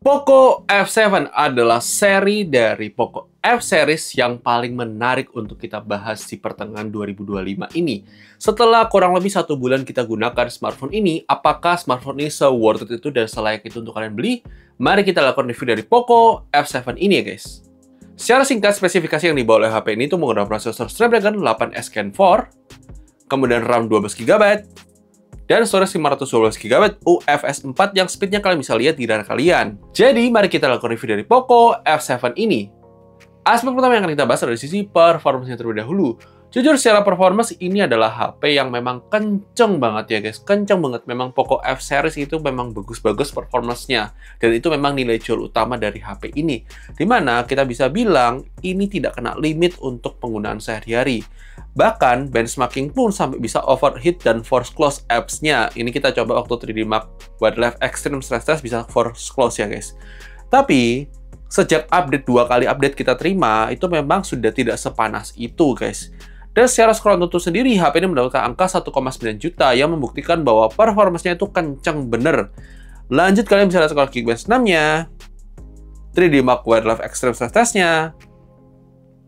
Poco F7 adalah seri dari Poco F-series yang paling menarik untuk kita bahas di pertengahan 2025 ini. Setelah kurang lebih 1 bulan kita gunakan smartphone ini, apakah smartphone ini se-worth it itu dan selayak itu untuk kalian beli? Mari kita lakukan review dari Poco F7 ini ya guys. Secara singkat, spesifikasi yang dibawa oleh HP ini itu menggunakan prosesor Snapdragon 8S Gen 4, kemudian RAM 12GB, dan storage 512GB UFS 4 yang speednya kalian bisa lihat di layar kalian. Jadi, mari kita lakukan review dari Poco F7 ini. Aspek pertama yang akan kita bahas adalah sisi performance-nya terlebih dahulu. Jujur, secara performance ini adalah HP yang memang kenceng banget ya guys. Kenceng banget, memang Poco F-series itu memang bagus-bagus performance-nya. Dan itu memang nilai jual utama dari HP ini. Dimana kita bisa bilang, ini tidak kena limit untuk penggunaan sehari-hari. Bahkan, benchmarking pun sampai bisa overheat dan force close apps-nya. Ini kita coba waktu 3D Mark Wildlife Extreme Stress Test bisa force close ya guys. Tapi, sejak update 2 kali update kita terima, itu memang sudah tidak sepanas itu guys. Dan secara scroll tutup sendiri, HP ini mendapatkan angka 1,9 juta yang membuktikan bahwa performance-nya itu kenceng bener. Lanjut, kalian bisa lihat scroll Geekbench 6-nya, 3D Mark Wildlife Extreme Stress Test-nya,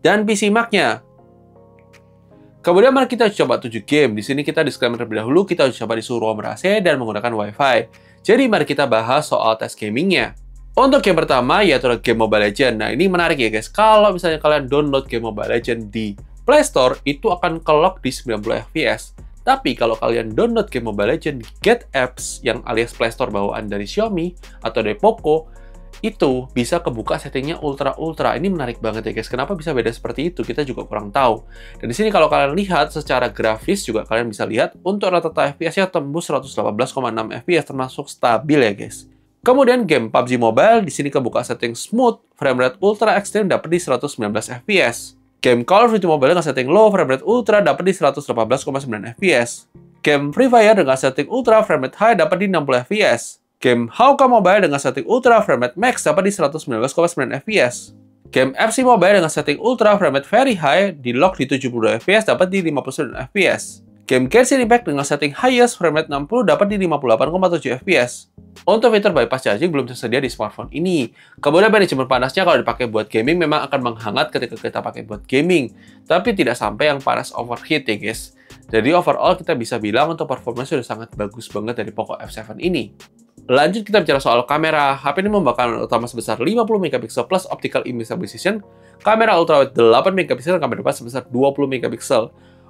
dan PC Mark-nya. Kemudian mari kita coba 7 game. Di sini kita disclaimer terlebih dahulu, kita coba di suhu ruang ber-AC dan menggunakan Wi-Fi. Jadi mari kita bahas soal tes gamingnya. Untuk game pertama yaitu game Mobile Legends. Nah ini menarik ya guys. Kalau misalnya kalian download game Mobile Legends di Play Store, itu akan ke-lock di 90 fps. Tapi kalau kalian download game Mobile Legends di Get Apps yang alias Play Store bawaan dari Xiaomi atau dari Poco, itu bisa kebuka settingnya ultra. Ini menarik banget ya guys. Kenapa bisa beda seperti itu? Kita juga kurang tahu. Dan di sini kalau kalian lihat secara grafis juga kalian bisa lihat untuk rata-rata FPS-nya tembus 118,6 fps termasuk stabil ya guys. Kemudian game PUBG Mobile di sini kebuka setting smooth, frame rate ultra extreme dapat di 119 fps. Game Call of Duty Mobile dengan setting low, frame rate ultra dapat di 118,9 fps. Game Free Fire dengan setting ultra, frame rate high dapat di 60 fps. Game Hauka Mobile dengan setting ultra, frame rate max dapat di 119,9 fps. Game FC Mobile dengan setting ultra, frame rate very high di lock di 72 fps dapat di 59 fps. Game Genshin Impact dengan setting highest, frame rate 60 dapat di 58,7 fps. Untuk fitur bypass charging belum tersedia di smartphone ini. Kemudian manajemen panasnya kalau dipakai buat gaming memang akan menghangat ketika kita pakai buat gaming, tapi tidak sampai yang panas overheat ya guys. Jadi overall kita bisa bilang untuk performance sudah sangat bagus banget dari Poco F7 ini. Lanjut kita bicara soal kamera. HP ini membawa kamera utama sebesar 50 MP plus optical image stabilization, kamera ultrawide 8 MP dan kamera depan sebesar 20 MP.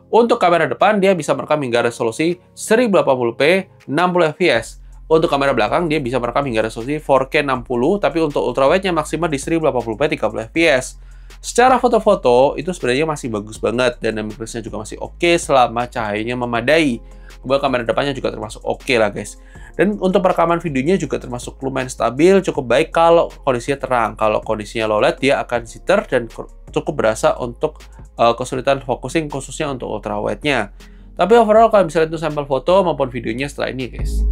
Untuk kamera depan, dia bisa merekam hingga resolusi 1080p 60 fps. Untuk kamera belakang, dia bisa merekam hingga resolusi 4K 60, tapi untuk ultrawide-nya maksimal di 1080p 30 fps. Secara foto-foto, itu sebenarnya masih bagus banget, dan dynamic range-nya juga masih oke selama cahayanya memadai. Kemudian kamera depannya juga termasuk oke lah guys. Dan untuk perekaman videonya juga termasuk lumayan stabil, cukup baik kalau kondisinya terang. Kalau kondisinya low light, dia akan jitter dan cukup berasa untuk kesulitan focusing khususnya untuk ultrawide-nya. Tapi overall kalian bisa lihat itu sampel foto maupun videonya setelah ini guys.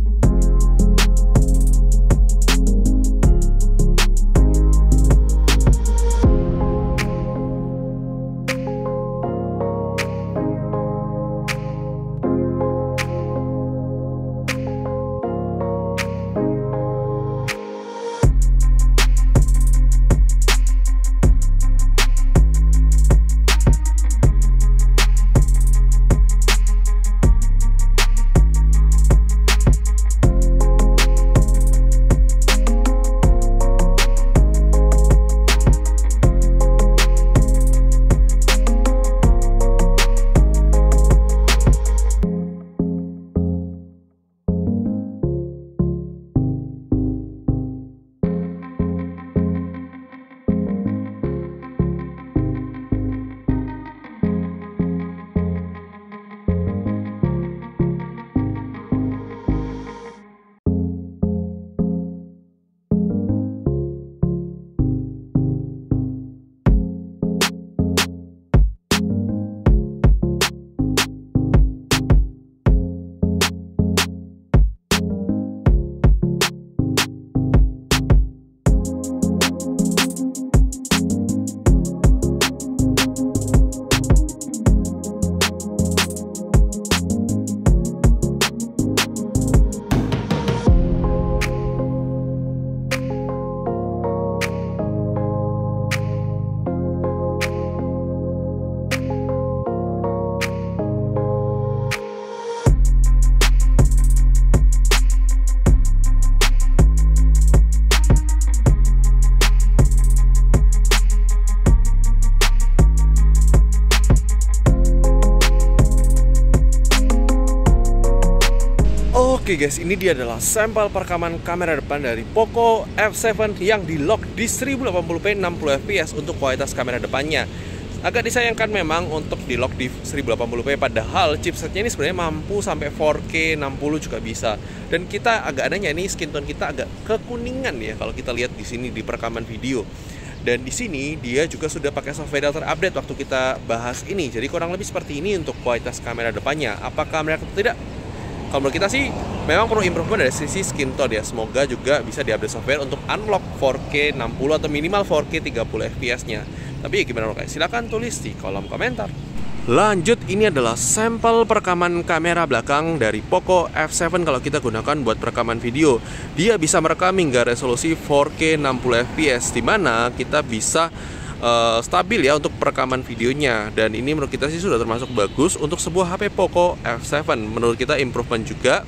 Oke guys, ini dia adalah sampel perekaman kamera depan dari Poco F7 yang di-lock di 1080p 60fps untuk kualitas kamera depannya. Agak disayangkan memang untuk di-lock di 1080p, padahal chipsetnya ini sebenarnya mampu sampai 4K 60 juga bisa. Dan kita agak anehnya ini skin tone kita agak kekuningan ya kalau kita lihat di sini di perekaman video. Dan di sini dia juga sudah pakai software terupdate waktu kita bahas ini. Jadi kurang lebih seperti ini untuk kualitas kamera depannya. Apakah mereka atau tidak? Kalau menurut kita sih memang perlu improvement dari sisi skin tone ya. Semoga juga bisa diupdate software untuk unlock 4K 60 atau minimal 4K 30 fps-nya. Tapi ya gimana menurut kalian? Silahkan tulis di kolom komentar. Lanjut, ini adalah sampel perekaman kamera belakang dari Poco F7 kalau kita gunakan buat perekaman video. Dia bisa merekam hingga resolusi 4K 60 fps, dimana kita bisa stabil ya untuk perekaman videonya. Dan ini menurut kita sih sudah termasuk bagus untuk sebuah HP Poco F7. Menurut kita improvement juga,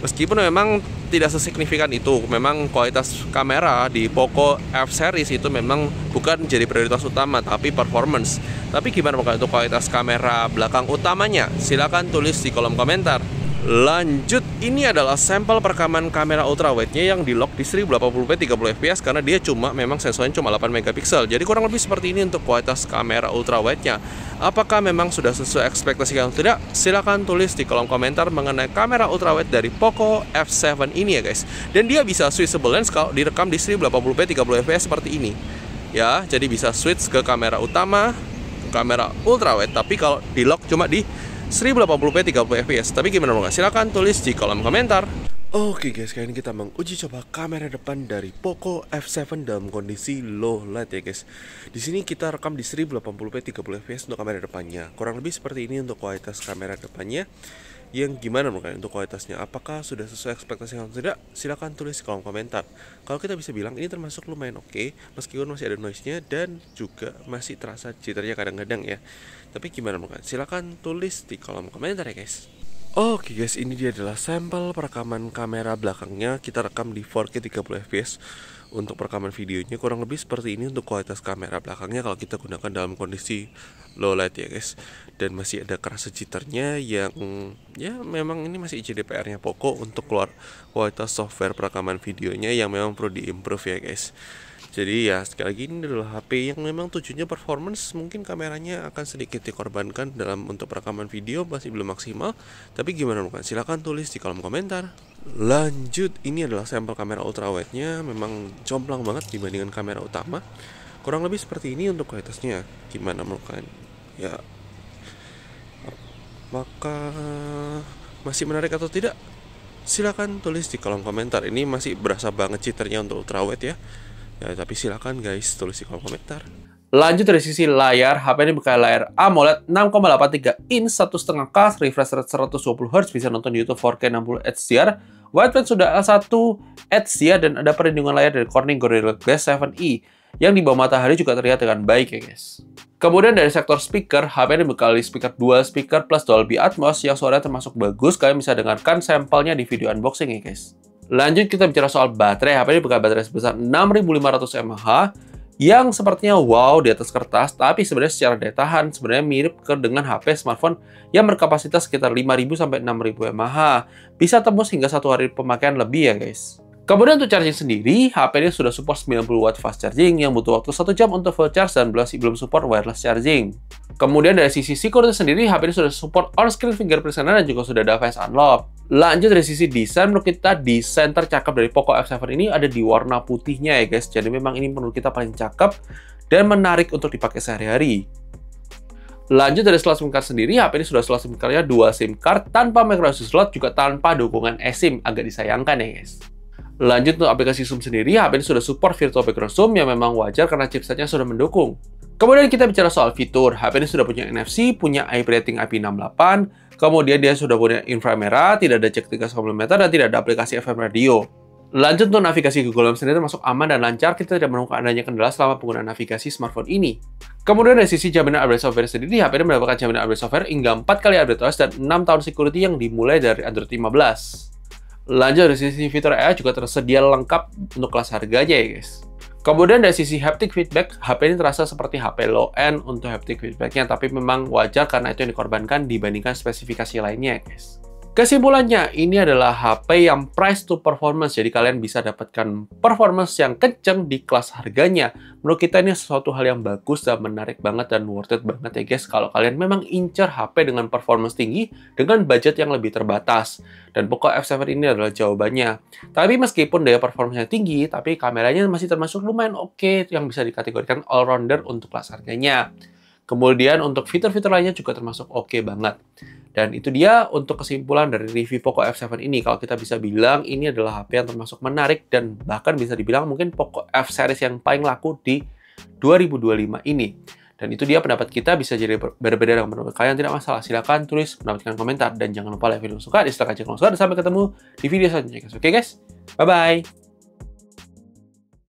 meskipun memang tidak sesignifikan itu. Memang kualitas kamera di Poco F series itu memang bukan jadi prioritas utama, tapi performance. Tapi gimana untuk kualitas kamera belakang utamanya? Silahkan tulis di kolom komentar. Lanjut, ini adalah sampel perekaman kamera ultrawide-nya yang di-lock di 1080p 30fps karena dia memang sensornya cuma 8 megapiksel. Jadi kurang lebih seperti ini untuk kualitas kamera ultrawide-nya. Apakah memang sudah sesuai ekspektasi atau tidak? Silahkan tulis di kolom komentar mengenai kamera ultrawide dari Poco F7 ini ya guys. Dan dia bisa switchable lens kalau direkam di 1080p 30fps seperti ini. Ya, jadi bisa switch ke kamera utama, kamera ultrawide, tapi kalau di-lock cuma di 1080p 30fps. Tapi gimana menurut kalian? Silahkan tulis di kolom komentar. Oke guys, kali ini kita menguji coba kamera depan dari Poco F7 dalam kondisi low light ya guys. Di sini kita rekam di 1080p 30fps untuk kamera depannya. Kurang lebih seperti ini untuk kualitas kamera depannya. Yang gimana menurut kalian untuk kualitasnya? Apakah sudah sesuai ekspektasi atau tidak? Silahkan tulis di kolom komentar. Kalau kita bisa bilang ini termasuk lumayan oke, meskipun masih ada noise-nya dan juga masih terasa jitternya kadang-kadang ya. Tapi gimana menurut kalian? Silahkan tulis di kolom komentar ya guys. Oke guys, ini dia adalah sampel perekaman kamera belakangnya. Kita rekam di 4K 30fps untuk perekaman videonya. Kurang lebih seperti ini untuk kualitas kamera belakangnya kalau kita gunakan dalam kondisi low light ya guys. Dan masih ada kerasa jitternya yang ya memang ini masih JDPR-nya Poco untuk keluar kualitas software perekaman videonya yang memang perlu diimprove ya guys. Jadi ya sekali lagi ini adalah HP yang memang tujuannya performance. Mungkin kameranya akan sedikit dikorbankan dalam untuk perekaman video, masih belum maksimal. Tapi gimana bukan? Silahkan tulis di kolom komentar. Lanjut, ini adalah sampel kamera ultrawide-nya. Memang jomplang banget dibandingkan kamera utama. Kurang lebih seperti ini untuk kualitasnya. Gimana menurut kalian? Ya, maka masih menarik atau tidak? Silahkan tulis di kolom komentar. Ini masih berasa banget jitternya untuk ultrawide ya. Ya, tapi silakan guys tulis di kolom komentar. Lanjut dari sisi layar, HP ini pakai layar AMOLED 6,83 inch 1,5K, refresh rate 120Hz, bisa nonton YouTube 4K 60 HDR, wideband sudah L1 HDR, dan ada perlindungan layar dari Corning Gorilla Glass 7e yang di bawah matahari juga terlihat dengan baik ya guys. Kemudian dari sektor speaker, HP ini dibekali speaker dual speaker plus Dolby Atmos yang suaranya termasuk bagus. Kalian bisa dengarkan sampelnya di video unboxing ya guys. Lanjut kita bicara soal baterai. HP ini pakai baterai sebesar 6500 mAh yang sepertinya wow di atas kertas, tapi sebenarnya secara daya tahan sebenarnya mirip dengan HP smartphone yang berkapasitas sekitar 5000 sampai 6000 mAh. Bisa tembus hingga 1 hari pemakaian lebih ya guys. Kemudian untuk charging sendiri, HP ini sudah support 90 watt fast charging yang butuh waktu 1 jam untuk full charge dan belum support wireless charging. Kemudian dari sisi security sendiri, HP ini sudah support on-screen fingerprint scanner dan juga sudah ada face unlock. Lanjut dari sisi desain, menurut kita desain tercakep dari Poco F7 ini ada di warna putihnya ya guys. Jadi memang ini menurut kita paling cakep dan menarik untuk dipakai sehari-hari. Lanjut dari slot SIM card sendiri, HP ini sudah slot SIM card-nya 2 SIM card tanpa micro SD slot, juga tanpa dukungan eSIM. Agak disayangkan ya guys. Lanjut untuk aplikasi zoom sendiri, HP ini sudah support virtual background zoom yang memang wajar karena chipsetnya sudah mendukung. Kemudian kita bicara soal fitur, HP ini sudah punya NFC, punya eye rating IP68, kemudian dia sudah punya inframerah, tidak ada jack 3,5 mm, dan tidak ada aplikasi FM radio. Lanjut untuk navigasi Google Maps sendiri termasuk aman dan lancar, kita tidak menemukan adanya kendala selama penggunaan navigasi smartphone ini. Kemudian dari sisi jaminan update software sendiri, HP ini mendapatkan jaminan update software hingga 4 kali update OS dan 6 tahun security yang dimulai dari Android 15. Lanjut dari sisi fitur AI juga tersedia lengkap untuk kelas harganya ya guys. Kemudian dari sisi haptic feedback, HP ini terasa seperti HP low-end untuk haptic feedback-nya, tapi memang wajar karena itu yang dikorbankan dibandingkan spesifikasi lainnya ya guys. Kesimpulannya, ini adalah HP yang price to performance, jadi kalian bisa dapatkan performance yang kenceng di kelas harganya. Menurut kita ini sesuatu hal yang bagus dan menarik banget dan worth it banget ya guys, kalau kalian memang incer HP dengan performance tinggi dengan budget yang lebih terbatas. Dan Poco F7 ini adalah jawabannya. Tapi meskipun daya performanya tinggi, tapi kameranya masih termasuk lumayan oke, yang bisa dikategorikan all-rounder untuk kelas harganya. Kemudian untuk fitur-fitur lainnya juga termasuk oke banget. Dan itu dia untuk kesimpulan dari review Poco F7 ini. Kalau kita bisa bilang ini adalah HP yang termasuk menarik dan bahkan bisa dibilang mungkin Poco F series yang paling laku di 2025 ini. Dan itu dia pendapat kita, bisa jadi berbeda dengan pendapat kalian, tidak masalah. Silahkan tulis pendapat kalian komentar dan jangan lupa like video suka, dislike aja kalau suka. Dan sampai ketemu di video selanjutnya guys. Oke guys, bye-bye.